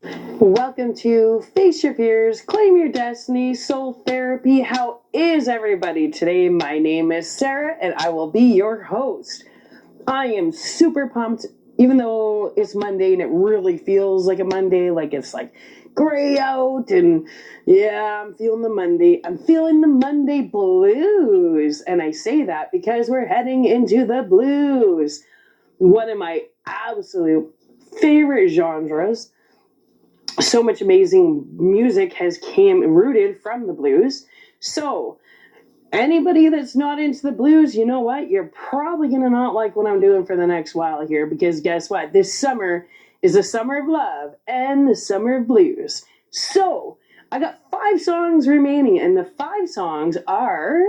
Welcome to Face Your Fears, Claim Your Destiny, Soul Therapy. How is everybody today? My name is Sarah and I will be your host. I am super pumped, even though it's Monday and it really feels like a Monday, like it's like gray out and yeah, I'm feeling the Monday. I'm feeling the Monday blues. And I say that because we're heading into the blues. One of my absolute favorite genres. So much amazing music has came rooted from the blues. So anybody that's not into the blues, you know what? You're probably going to not like what I'm doing for the next while here, because guess what? This summer is the summer of love and the summer of blues. So I got 5 songs remaining, and the 5 songs are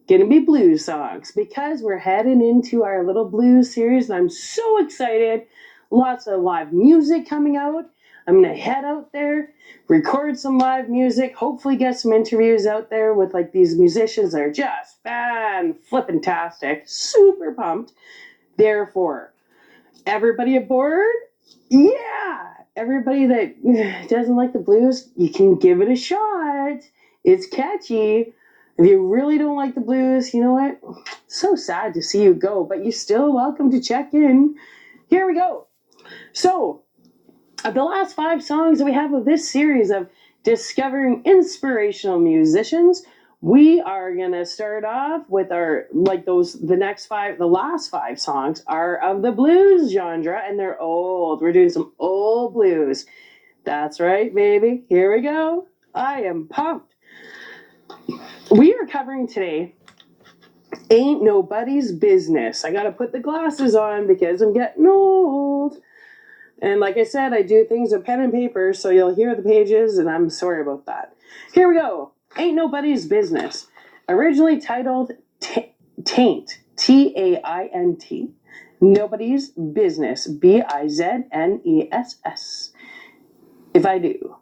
going to be blues songs because we're heading into our little blues series, and I'm so excited. Lots of live music coming out. I'm going to head out there, record some live music, hopefully get some interviews out there with like these musicians that are just fan-flippin-tastic. Super pumped. Therefore, everybody aboard? Yeah! Everybody that doesn't like the blues, you can give it a shot. It's catchy. If you really don't like the blues, you know what? So sad to see you go, but you're still welcome to check in. Here we go. So, the last 5 songs that we have of this series of discovering inspirational musicians, we are gonna start off with our the last 5 songs are of the blues genre, and they're old. We're doing some old blues. That's right, baby. Here we go. I am pumped. We are covering today Ain't Nobody's Business. I gotta put the glasses on because I'm getting old. And like I said, I do things with pen and paper, so you'll hear the pages, and I'm sorry about that. Here we go. Ain't Nobody's Business. Originally titled Tain't, T-A-I-N-T. Nobody's Business, B-I-Z-N-E-S-S. If I do.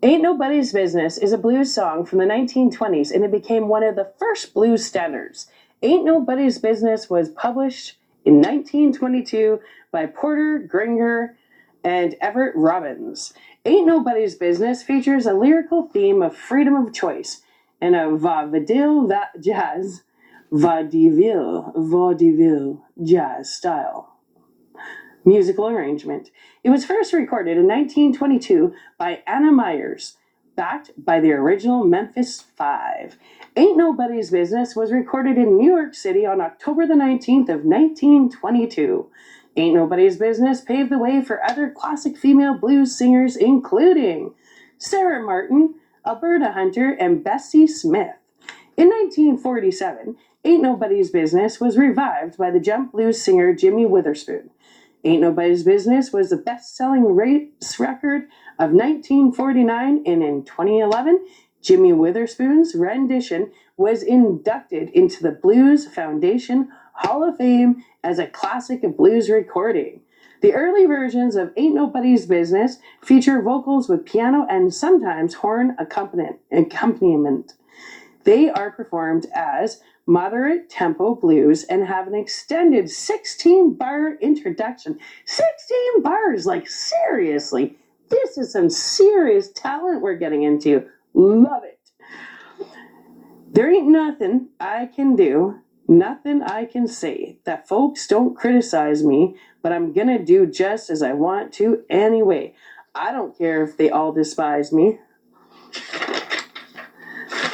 Ain't Nobody's Business is a blues song from the 1920s, and it became one of the first blues standards. Ain't Nobody's Business was published in 1922 by Porter Grainger and Everett Robbins. Ain't Nobody's Business features a lyrical theme of freedom of choice and a vaudeville jazz style musical arrangement. It was first recorded in 1922 by Anna MEYERS, backed by the original Memphis 5. Ain't Nobody's Business was recorded in New York City on October the 19th of 1922. Ain't Nobody's Business paved the way for other classic female blues singers, including Sarah Martin, Alberta Hunter, and Bessie Smith. In 1947, Ain't Nobody's Business was revived by the jump blues singer Jimmy Witherspoon. Ain't Nobody's Business was the best-selling race record of 1949, and in 2011, Jimmy Witherspoon's rendition was inducted into the Blues Foundation Hall of Fame as a classic of blues recording. The early versions of Ain't Nobody's Business feature vocals with piano and sometimes horn accompaniment. They are performed as moderate tempo blues and have an extended 16-bar introduction. 16 bars, like seriously, this is some serious talent we're getting into. Love it. There ain't nothing I can do, nothing I can say that folks don't criticize me, but I'm gonna do just as I want to anyway. I don't care if they all despise me.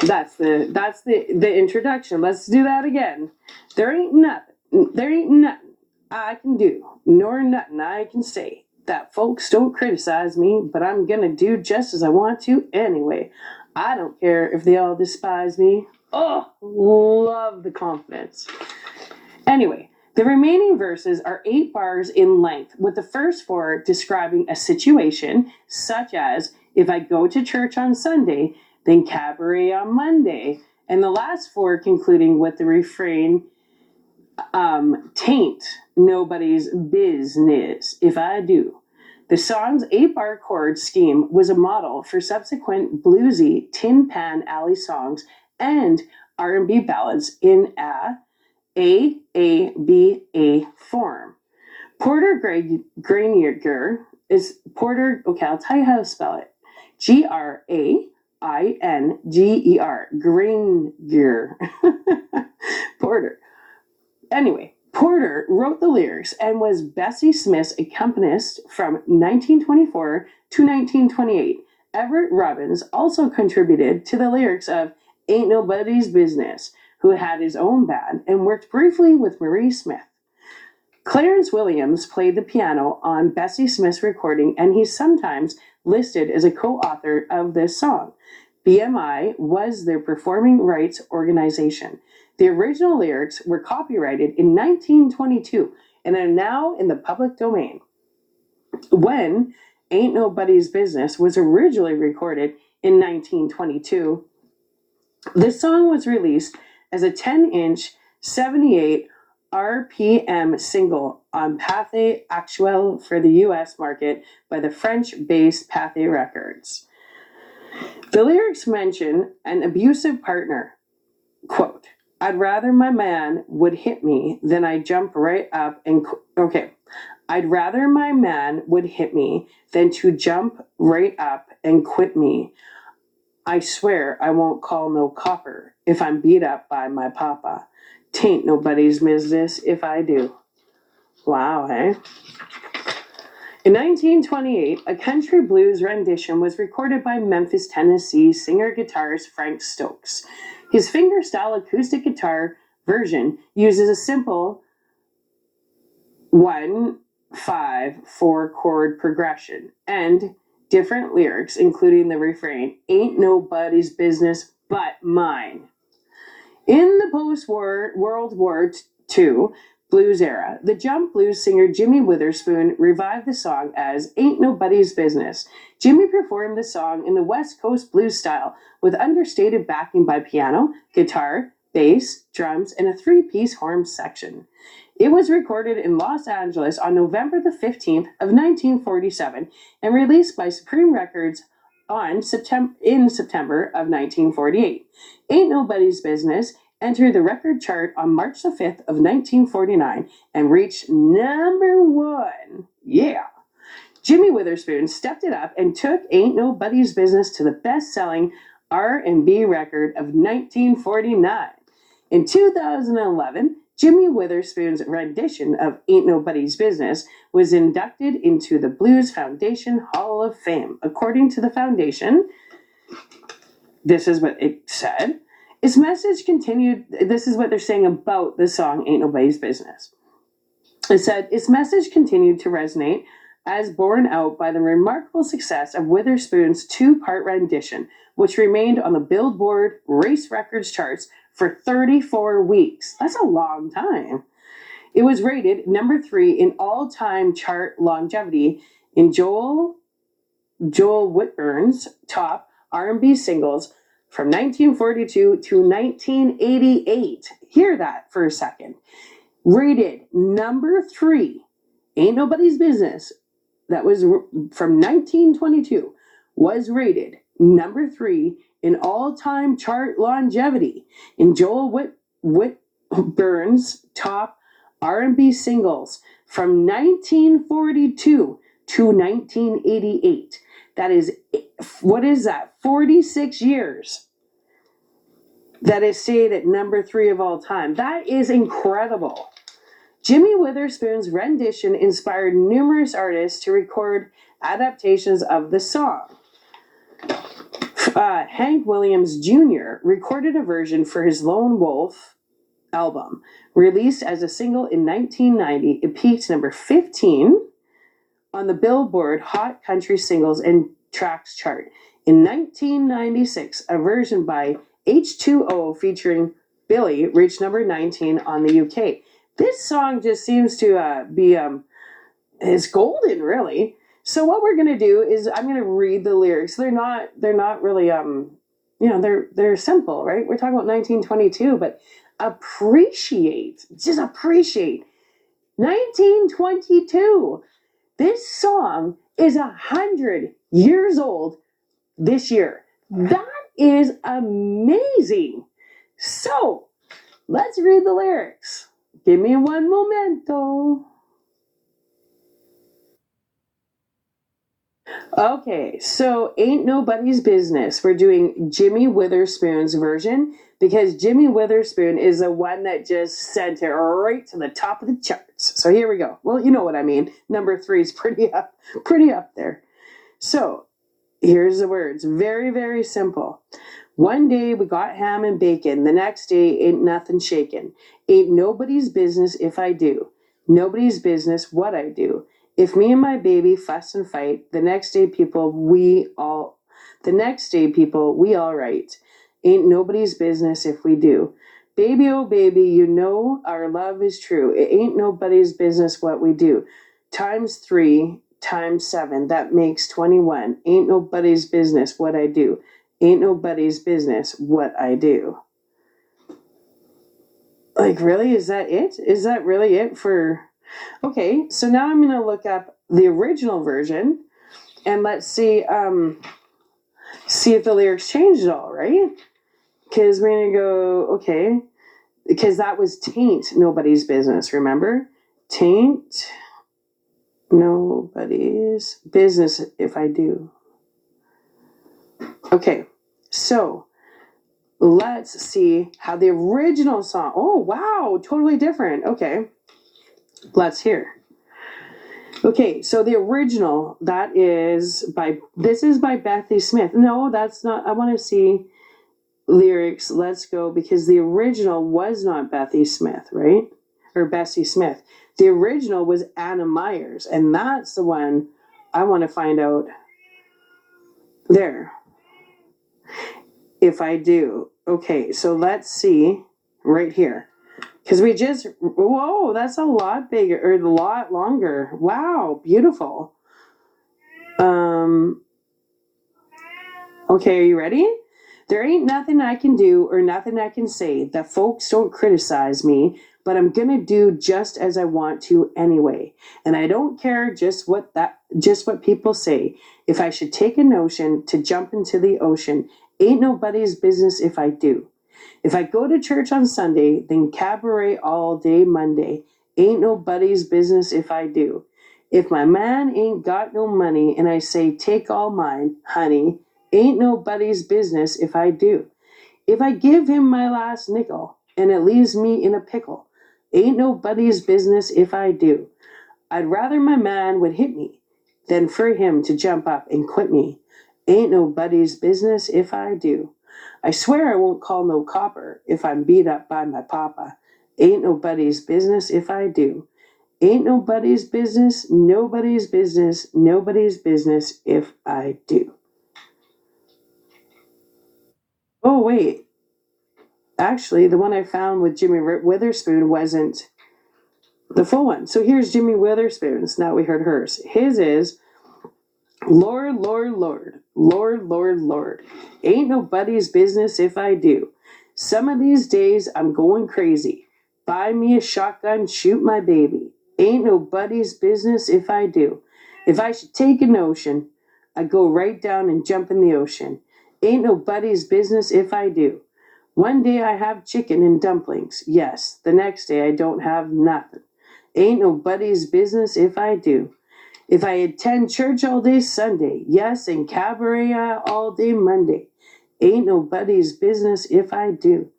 That's the introduction. Let's do that again. There ain't nothing I can do, nor nothing I can say that folks don't criticize me, but I'm gonna do just as I want to anyway. I don't care if they all despise me. Oh, love the confidence. Anyway, the remaining verses are 8 bars in length, with the first 4 describing a situation, such as, if I go to church on Sunday, then cabaret on Monday, and the last 4 concluding with the refrain, Tain't Nobody's Biz-ness, if I do. The song's 8-bar chord scheme was a model for subsequent bluesy Tin Pan Alley songs and R&B ballads in A-B-A form. Porter Grainger is Porter. Okay, I'll tell you how to spell it. Grainger. Grainger. Porter. Anyway, Porter wrote the lyrics and was Bessie Smith's accompanist from 1924 to 1928. Everett Robbins also contributed to the lyrics of Ain't Nobody's Biz-ness, who had his own band and worked briefly with Marie Smith. Clarence Williams played the piano on Bessie Smith's recording, and he's sometimes listed as a co-author of this song. BMI was their performing rights organization. The original lyrics were copyrighted in 1922 and are now in the public domain. When Ain't Nobody's Biz-ness was originally recorded in 1922, this song was released as a 10-inch, 78 RPM single on Pathé Actuel for the US market by the French-based Pathé Records. The lyrics mention an abusive partner. Quote, I'd rather my man would hit me than I jump right up and... I'd rather my man would hit me than to jump right up and quit me. I swear I won't call no copper if I'm beat up by my papa. Tain't nobody's business if I do. Wow, eh? In 1928, a country blues rendition was recorded by Memphis, Tennessee singer-guitarist Frank Stokes. His fingerstyle acoustic guitar version uses a simple 1-5-4 chord progression and different lyrics, including the refrain, Ain't nobody's business but mine. In the post-World War II blues era, the jump blues singer Jimmy Witherspoon revived the song as Ain't Nobody's Business. Jimmy performed the song in the West Coast blues style with understated backing by piano, guitar, bass, drums, and a 3-piece horn section. It was recorded in Los Angeles on November the 15th of 1947 and released by Supreme Records in September of 1948. Ain't Nobody's Business entered the record chart on March the 5th of 1949 and reached number 1. Yeah. Jimmy Witherspoon stepped it up and took Ain't Nobody's Business to the best-selling R&B record of 1949. In 2011, Jimmy Witherspoon's rendition of Ain't Nobody's Business was inducted into the Blues Foundation Hall of Fame. According to the foundation, this is what it said. Its message continued, this is what they're saying about the song Ain't Nobody's Business. It said, its message continued to resonate as borne out by the remarkable success of Witherspoon's 2-part rendition, which remained on the Billboard Race Records charts for 34 weeks. That's a long time. It was rated number 3 in all-time chart longevity in Joel Whitburn's top R&B singles from 1942 to 1988. Hear that for a second. Rated number 3, Ain't Nobody's Business, that was from 1922, was rated number 3 in all-time chart longevity in Joel Whitburn's top R&B singles from 1942 to 1988. That is, what is that? 46 years. That is stayed at number 3 of all time. That is incredible. Jimmy Witherspoon's rendition inspired numerous artists to record adaptations of the song. Hank Williams Jr. recorded a version for his Lone Wolf album. Released as a single in 1990, it peaked number 15 on the Billboard Hot Country Singles and Tracks chart. In 1996, a version by H2O featuring Billy reached number 19 on the UK. This song just seems to be it's golden, really. So what we're gonna do is I'm gonna read the lyrics. They're not really they're simple, right? We're talking about 1922, but just appreciate 1922. This song is 100 years old this year. That is amazing. So let's read the lyrics. Give me one momento. Okay, so Ain't Nobody's Business. We're doing Jimmy Witherspoon's version because Jimmy Witherspoon is the one that just sent it right to the top of the charts. So here we go. Well, you know what I mean. Number 3 is pretty up there. So here's the words. Very, very simple. One day we got ham and bacon. The next day ain't nothing shaking. Ain't nobody's business if I do. Nobody's business what I do. If me and my baby fuss and fight, the next day people we all right. Ain't nobody's business if we do. Baby, oh baby, you know our love is true. It ain't nobody's business what we do. Times 3 times 7, that makes 21. Ain't nobody's business what I do. Ain't nobody's business what I do. Like, really? Is that it? Is that really it for... Okay, so now I'm going to look up the original version and let's see if the lyrics changed at all, right? Because we're going to go, okay, because that was Tain't, nobody's business, remember? Tain't, nobody's business if I do. Okay, so let's see how the original song, oh wow, totally different. Okay, let's hear. Okay, so the original, this is by Bessie Smith. No, that's not, I want to see lyrics. Let's go, because the original was not Bessie Smith, right? Or Bessie Smith. The original was Anna MEYERS, and that's the one I want to find out. There. If I do. Okay, so let's see right here. Because whoa, that's a lot bigger, or a lot longer. Wow, beautiful. Okay, are you ready? There ain't nothing I can do or nothing I can say that folks don't criticize me, but I'm gonna do just as I want to anyway. And I don't care just what people say. If I should take a notion to jump into the ocean, ain't nobody's business if I do. If I go to church on Sunday, then cabaret all day Monday. Ain't nobody's business if I do. If my man ain't got no money and I say, take all mine, honey, ain't nobody's business if I do. If I give him my last nickel and it leaves me in a pickle, ain't nobody's business if I do. I'd rather my man would hit me than for him to jump up and quit me. Ain't nobody's business if I do. I swear I won't call no copper if I'm beat up by my papa. Ain't nobody's business if I do. Ain't nobody's business, nobody's business, nobody's business if I do. Oh, wait. Actually, the one I found with Jimmy Witherspoon wasn't the full one. So here's Jimmy Witherspoon's. Now we heard hers. His is, Lord, Lord, Lord, Lord, Lord, Lord. Ain't nobody's business if I do. Some of these days I'm going crazy. Buy me a shotgun, shoot my baby. Ain't nobody's business if I do. If I should take a notion, I go right down and jump in the ocean. Ain't nobody's business if I do. One day I have chicken and dumplings, yes. The next day I don't have nothing. Ain't nobody's business if I do. If I attend church all day Sunday, yes, and cabaret all day Monday, ain't nobody's business if I do.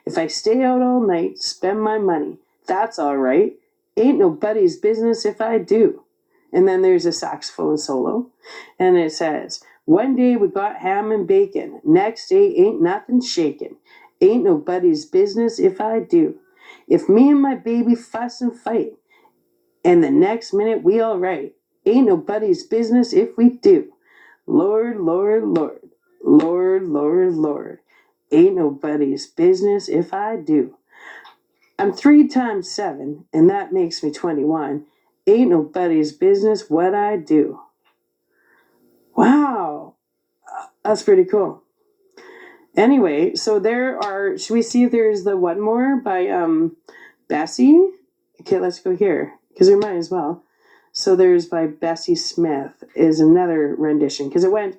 If I stay out all night, spend my money, that's all right. Ain't nobody's business if I do. And then there's a saxophone solo, and it says, one day we got ham and bacon, next day ain't nothing shaking. Ain't nobody's business if I do. If me and my baby fuss and fight, and the next minute we all right. Ain't nobody's business if we do. Lord, Lord, Lord, Lord, Lord, Lord. Ain't nobody's business if I do. I'm 3 times 7, and that makes me 21. Ain't nobody's business what I do. Wow, that's pretty cool. Anyway, so should we see if there's the one more by Bessie? Okay, let's go here, because we might as well. So there's by Bessie Smith is another rendition, because it went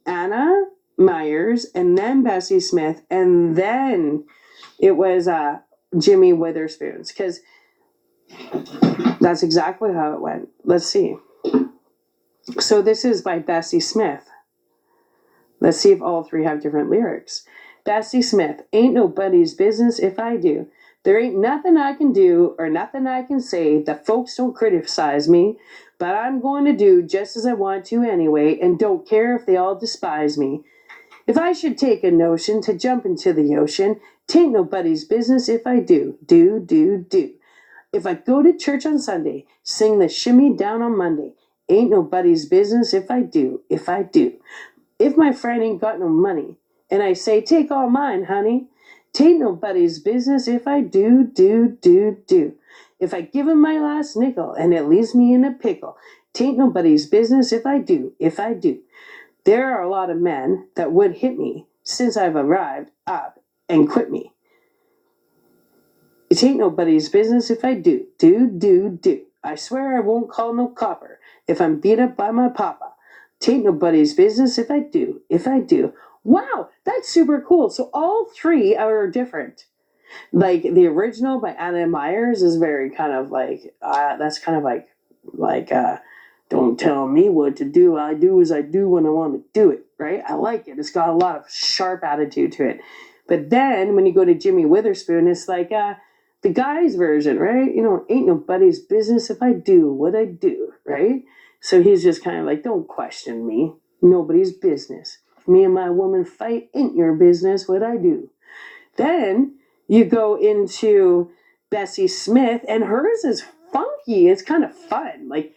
Anna MEYERS and then Bessie Smith, and then it was Jimmy Witherspoons, because that's exactly how it went. Let's see. So this is by Bessie Smith. Let's see if all three have different lyrics. Bessie Smith, ain't nobody's business if I do. There ain't nothing I can do or nothing I can say that folks don't criticize me, but I'm going to do just as I want to anyway and don't care if they all despise me. If I should take a notion to jump into the ocean, tain't nobody's business if I do. Do. If I go to church on Sunday, sing the shimmy down on Monday, ain't nobody's business if I do. If my friend ain't got no money, and I say, take all mine, honey, tain't nobody's business if I do. If I give him my last nickel, and it leaves me in a pickle, tain't nobody's business if I do. There are a lot of men that would hit me since I've arrived up and quit me. It ain't nobody's business if I do. I swear I won't call no copper if I'm beat up by my papa. Tain't nobody's business if I do. Wow, that's super cool. So all three are different. Like the original by Anna MEYERS is very kind of like, that's kind of like, don't tell me what to do. I do as I do when I want to do it, right? I like it. It's got a lot of sharp attitude to it. But then when you go to Jimmy Witherspoon, it's like the guy's version, right? You know, ain't nobody's business if I do what I do, right? So he's just kind of like, don't question me. Nobody's business. If me and my woman fight, ain't your business what I do. Then you go into Bessie Smith, and hers is funky. It's kind of fun. Like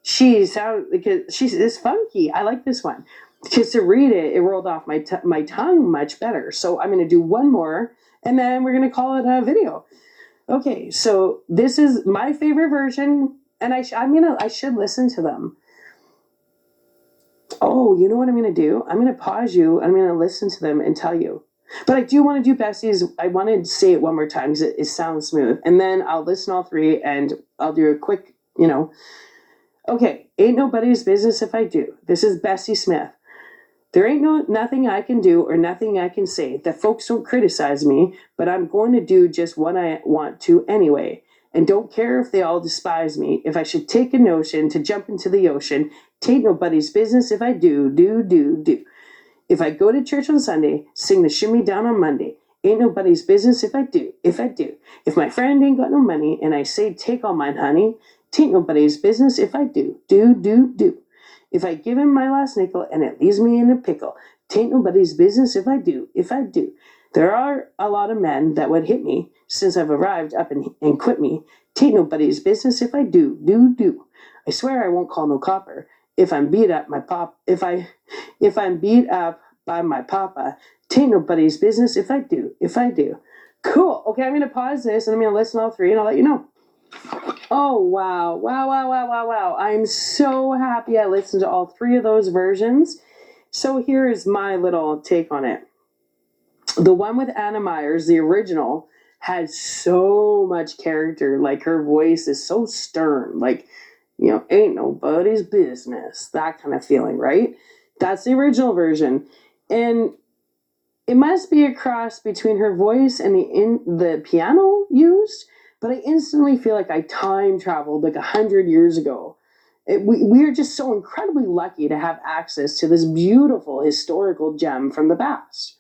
she's funky. I like this one. Because to read it, it rolled off my tongue much better. So I'm going to do one more, and then we're going to call it a video. Okay, so this is my favorite version, and I should listen to them. Oh, you know what I'm going to do? I'm going to pause you. I'm going to listen to them and tell you. But I do want to do Bessie's. I want to say it one more time because it sounds smooth. And then I'll listen all three and I'll do a quick, Okay, ain't nobody's business if I do. This is Bessie Smith. There ain't nothing I can do or nothing I can say that folks don't criticize me, but I'm going to do just what I want to anyway. And don't care if they all despise me. If I should take a notion to jump into the ocean, tain't nobody's business if I do. If I go to church on Sunday, sing the shimmy down on Monday, ain't nobody's business if I do. If my friend ain't got no money and I say take all mine, honey, tain't nobody's business if I do. Do. If I give him my last nickel and it leaves me in a pickle, tain't nobody's business if I do. There are a lot of men that would hit me since I've arrived up and quit me. Tain't nobody's business if I do. I swear I won't call no copper if I'm beat up if I'm beat up by my papa. Tain't nobody's business if I do. Cool. Okay, I'm gonna pause this and I'm gonna listen to all three and I'll let you know. Oh, wow. I'm so happy I listened to all three of those versions. So here's my little take on it. The one with Anna MEYERS, the original, has so much character. Like her voice is so stern. Like, ain't nobody's business. That kind of feeling, right? That's the original version. And it must be a cross between her voice and the piano used. But I instantly feel like I time traveled like 100 years ago. We are just so incredibly lucky to have access to this beautiful historical gem from the past.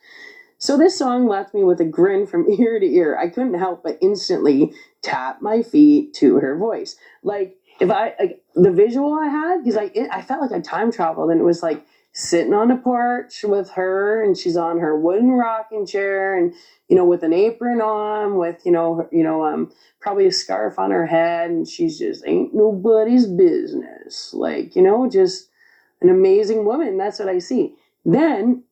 So this song left me with a grin from ear to ear. I couldn't help but instantly tap my feet to her voice. Like the visual I had, because I felt like I time traveled, and it was like sitting on a porch with her, and she's on her wooden rocking chair, and with an apron on, with probably a scarf on her head, and she's just ain't nobody's business. Like, just an amazing woman. That's what I see. Then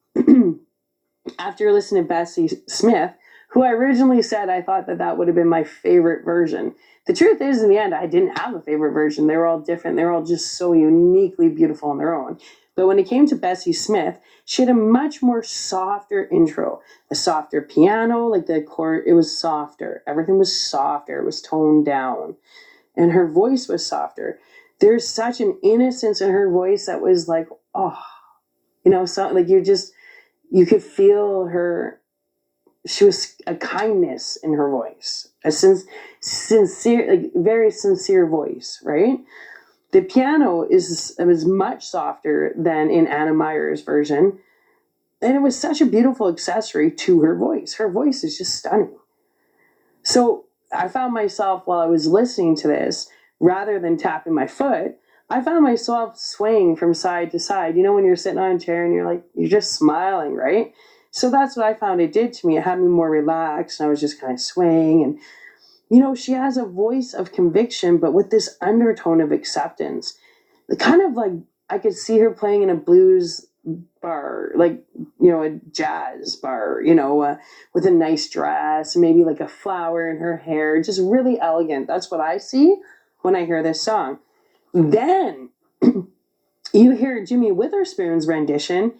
after listening to Bessie Smith, who I originally said I thought that would have been my favorite version. The truth is, in the end, I didn't have a favorite version. They were all different. They were all just so uniquely beautiful on their own. But when it came to Bessie Smith, she had a much more softer intro, a softer piano, like the chord, it was softer. Everything was softer. It was toned down. And her voice was softer. There's such an innocence in her voice that was like, so like you could feel her. She was a kindness in her voice, a sincere, like very sincere voice, right? The piano was much softer than in Anna Meyer's version, and it was such a beautiful accessory to her voice. Her voice is just stunning. So I found myself, while I was listening to this, rather than tapping my foot, I found myself swaying from side to side. You know, when you're sitting on a chair and you're just smiling, right? So that's what I found it did to me. It had me more relaxed, and I was just kind of swaying. And, you know, she has a voice of conviction, but with this undertone of acceptance. The kind of like, I could see her playing in a blues bar, like, you know, a jazz bar, you know, with a nice dress, maybe like a flower in her hair, just really elegant. That's what I see when I hear this song. Then you hear Jimmy Witherspoon's rendition,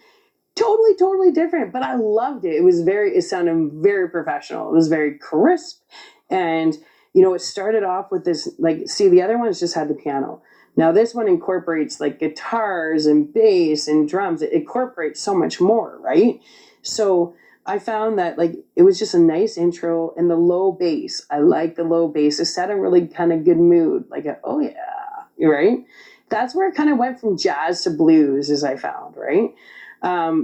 totally different, but I loved it. It sounded very professional. It was very crisp. And, you know, it started off with this, like, see, the other ones just had the piano. Now this one incorporates like guitars and bass and drums. It incorporates so much more, right? So I found that, like, it was just a nice intro, and the low bass. I like the low bass. It set a really kind of good mood, like oh yeah, right? That's where it kind of went from jazz to blues, as I found, right?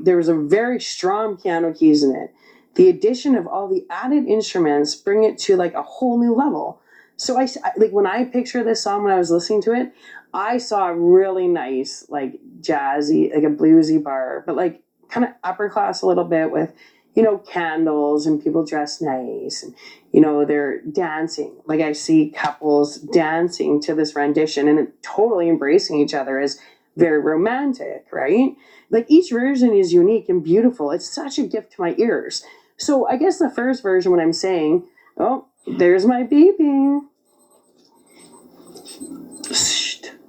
There was a very strong piano keys in it. The addition of all the added instruments bring it to like a whole new level. So I like, when I picture this song, when I was listening to it, I saw a really nice, like, jazzy, like a bluesy bar, but like kind of upper class a little bit, with, you know, candles and people dressed nice, and, you know, they're dancing. Like, I see couples dancing to this rendition and totally embracing each other as very romantic, right? Like, each version is unique and beautiful. It's such a gift to my ears. So I guess the first version, when I'm saying, oh, there's my beeping.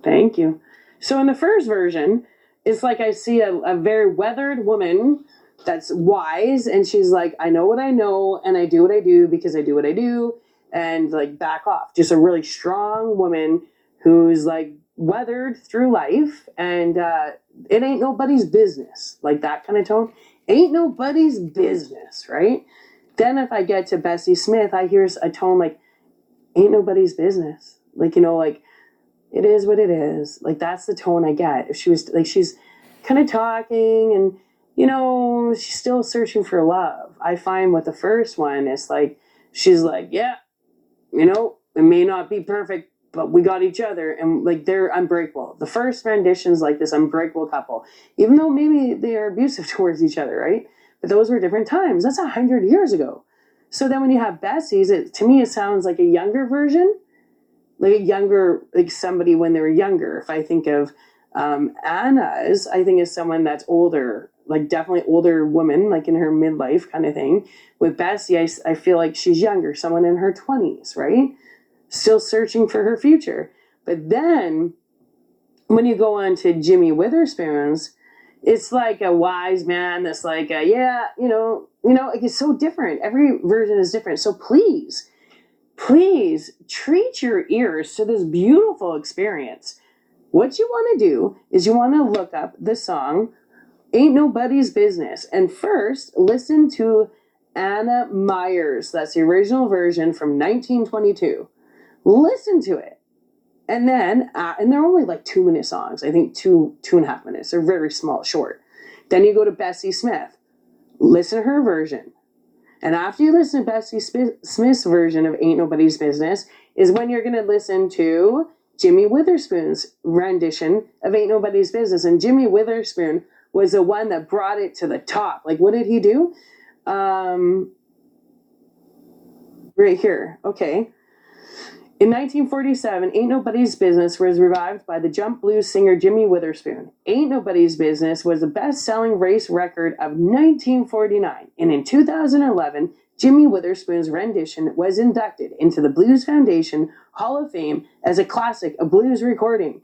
Thank you. So in the first version, it's like I see a very weathered woman that's wise, and she's like, I know what I know, and I do what I do because I do what I do, and like, back off. Just a really strong woman who's like weathered through life, and it ain't nobody's business. Like, that kind of tone. Ain't nobody's business, right? Then if I get to Bessie Smith, I hear a tone like, ain't nobody's business. Like, you know, like, it is what it is. Like, that's the tone I get. If she was like, she's kind of talking, and, you know, she's still searching for love. I find with the first one, it's like, she's like, yeah, you know, it may not be perfect, but we got each other, and like, they're unbreakable. The first rendition's like this unbreakable couple, even though maybe they are abusive towards each other, right? But those were different times. That's 100 years ago. So then when you have Bessie's, to me, it sounds like a younger version, like a younger, like somebody when they were younger. If I think of Anna's, I think is someone that's older, like definitely older woman, like in her midlife kind of thing. With Bessie, I feel like she's younger, someone in her 20s, right? Still searching for her future. But then when you go on to Jimmy Witherspoon's, it's like a wise man that's like, yeah, you know, like, it's so different. Every version is different. So please treat your ears to this beautiful experience. What you want to do is you want to look up the song Ain't Nobody's Business, and first listen to Anna Meyers. That's the original version from 1922. Listen to it. And then, and they're only like 2-minute songs. I think 2.5 minutes. They're very small, short. Then you go to Bessie Smith. Listen to her version. And after you listen to Bessie Smith's version of Ain't Nobody's Business is when you're going to listen to Jimmy Witherspoon's rendition of Ain't Nobody's Business. And Jimmy Witherspoon was the one that brought it to the top. Like, what did he do? Right here. Okay. In 1947, Ain't Nobody's Business was revived by the jump blues singer Jimmy Witherspoon. Ain't Nobody's Business was the best-selling race record of 1949, and in 2011, Jimmy Witherspoon's rendition was inducted into the Blues Foundation Hall of Fame as a classic of blues recording.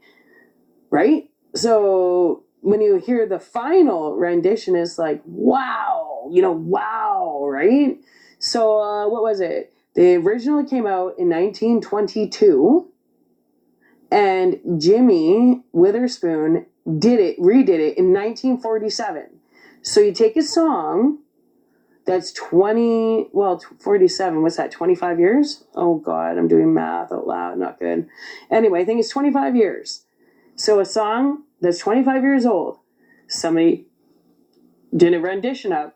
Right? So when you hear the final rendition, it's like, wow, wow, right? So what was it? The original came out in 1922, and Jimmy Witherspoon redid it in 1947. So you take a song that's 47, what's that, 25 years? Oh God, I'm doing math out loud, not good. Anyway, I think it's 25 years. So a song that's 25 years old, somebody did a rendition of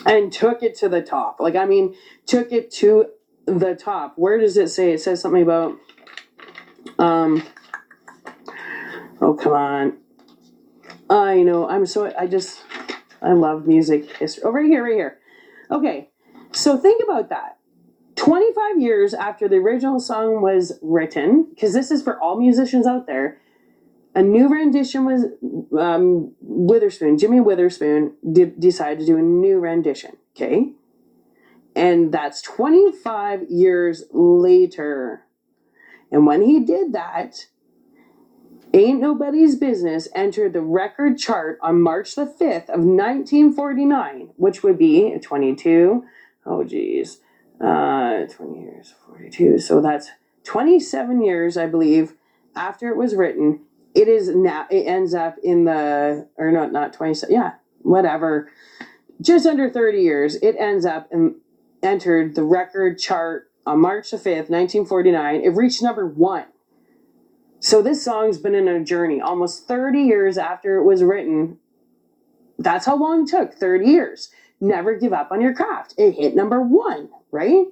and took it to the top. Like, I mean, took it to the top. Where does it say? It says something about, oh, come on. I know, I love music history. Oh, right here. Okay, so think about that. 25 years after the original song was written, because this is for all musicians out there, a new rendition was, Jimmy Witherspoon decided to do a new rendition, okay? And that's 25 years later. And when he did that, Ain't Nobody's Business entered the record chart on March the 5th of 1949, which would be 22, 20 years, 42. So that's 27 years, I believe, after it was written. It ends up in the, or no, not 27, yeah, whatever. Just under 30 years, it ends up and entered the record chart on March the 5th, 1949. It reached number 1. So this song's been in a journey almost 30 years after it was written. That's how long it took, 30 years. Never give up on your craft. It hit number 1, right?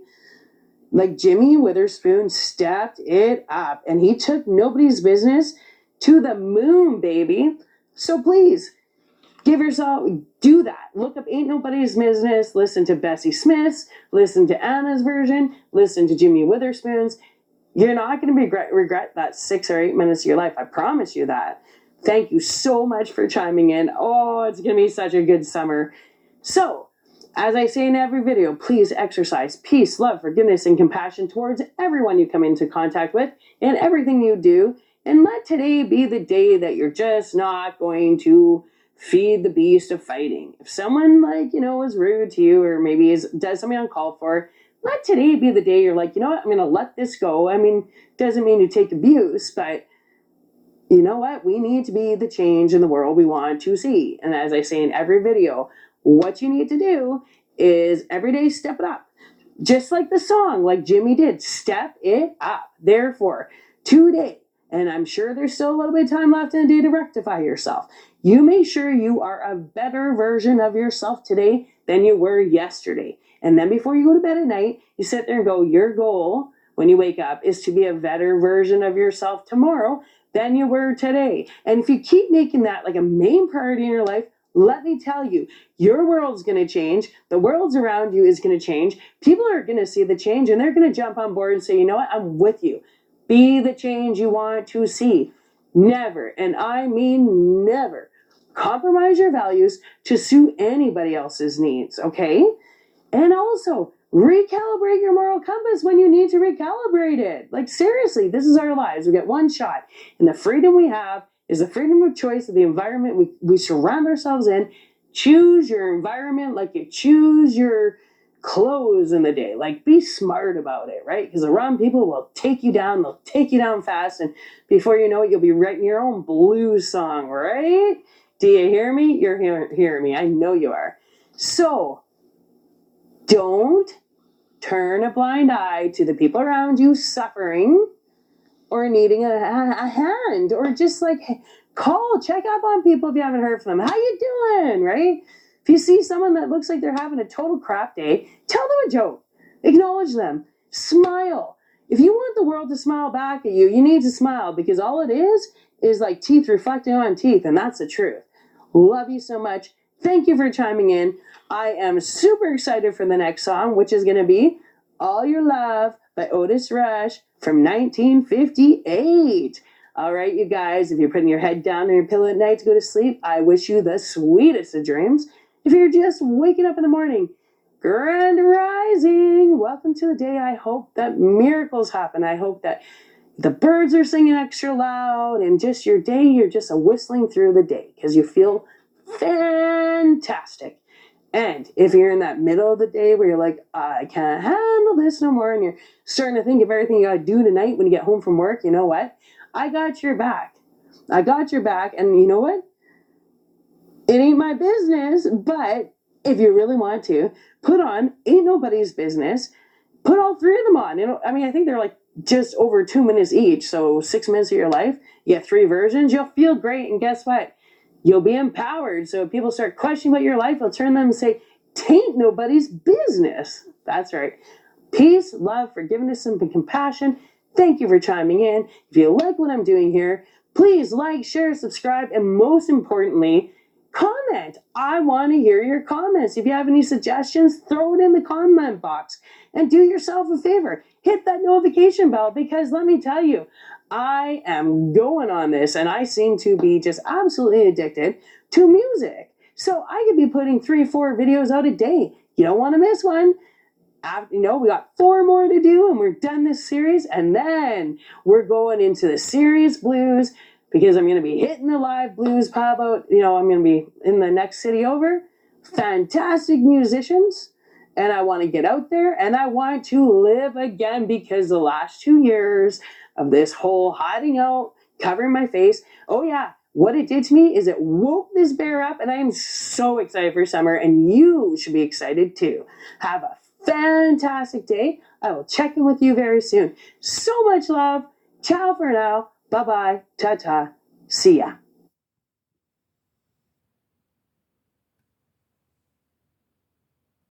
Like Jimmy Witherspoon stepped it up and he took Nobody's Business to the moon, baby. So please, do that. Look up Ain't Nobody's Business, listen to Bessie Smith's, listen to Anna's version, listen to Jimmy Witherspoon's. You're not going to regret that 6 or 8 minutes of your life. I promise you that. Thank you so much for chiming in. Oh, it's going to be such a good summer. So, as I say in every video, please exercise peace, love, forgiveness, and compassion towards everyone you come into contact with and everything you do. And let today be the day that you're just not going to feed the beast of fighting. If someone, is rude to you or maybe does something uncalled for, let today be the day you're like, you know what, I'm going to let this go. I mean, doesn't mean you take abuse, but you know what? We need to be the change in the world we want to see. And as I say in every video, what you need to do is every day step it up. Just like the song, like Jimmy did, step it up. Therefore, today, and I'm sure there's still a little bit of time left in the day to rectify yourself. You make sure you are a better version of yourself today than you were yesterday. And then before you go to bed at night, you sit there and go, your goal when you wake up is to be a better version of yourself tomorrow than you were today. And if you keep making that like a main priority in your life, let me tell you, your world's going to change. The world's around you is going to change. People are going to see the change and they're going to jump on board and say, you know what, I'm with you. Be the change you want to see. Never, and I mean never, compromise your values to suit anybody else's needs, okay? And also, recalibrate your moral compass when you need to recalibrate it. Like, seriously, this is our lives. We get one shot. And the freedom we have is the freedom of choice of the environment we surround ourselves in. Choose your environment like you choose your clothes in the day. Like, be smart about it, right? Because the wrong people will take you down. They'll take you down fast. And before you know it, you'll be writing your own blues song, right? Do you hear me? You're hearing me. I know you are. So, don't turn a blind eye to the people around you suffering or needing a hand, or just like call, check up on people if you haven't heard from them. How you doing, right? If you see someone that looks like they're having a total crap day, tell them a joke. Acknowledge them. Smile. If you want the world to smile back at you, you need to smile, because all it is like teeth reflecting on teeth, and that's the truth. Love you so much. Thank you for chiming in. I am super excited for the next song, which is going to be All Your Love by Otis Rush from 1958. All right, you guys, if you're putting your head down on your pillow at night to go to sleep, I wish you the sweetest of dreams. If you're just waking up in the morning, grand rising, welcome to the day. I hope that miracles happen. I hope that the birds are singing extra loud, and just your day, you're just whistling through the day because you feel fantastic. And if you're in that middle of the day where you're like, I can't handle this no more, and you're starting to think of everything you got to do tonight when you get home from work, you know what? I got your back. I got your back, and you know what? It ain't my business, but if you really want to, put on Ain't Nobody's Business. Put all 3 of them on. I think they're like just over 2 minutes each. So 6 minutes of your life, you get 3 versions, you'll feel great. And guess what? You'll be empowered. So if people start questioning about your life, you'll turn them and say, "Tain't nobody's business." That's right. Peace, love, forgiveness, and compassion. Thank you for chiming in. If you like what I'm doing here, please like, share, subscribe, and most importantly, comment. I want to hear your comments. If you have any suggestions, throw it in the comment box. And do yourself a favor. Hit that notification bell, because let me tell you, I am going on this, and I seem to be just absolutely addicted to music. So I could be putting 3 or 4 videos out a day. You don't want to miss one. We got 4 more to do, and we're done this series, and then we're going into the serious blues, because I'm going to be hitting the live blues pub out. I'm going to be in the next city over. Fantastic musicians, and I want to get out there, and I want to live again, because the last 2 years of this whole hiding out, covering my face, oh yeah, what it did to me is it woke this bear up, and I am so excited for summer, and you should be excited too. Have a fantastic day. I will check in with you very soon. So much love. Ciao for now. Bye-bye. Ta-ta. See ya.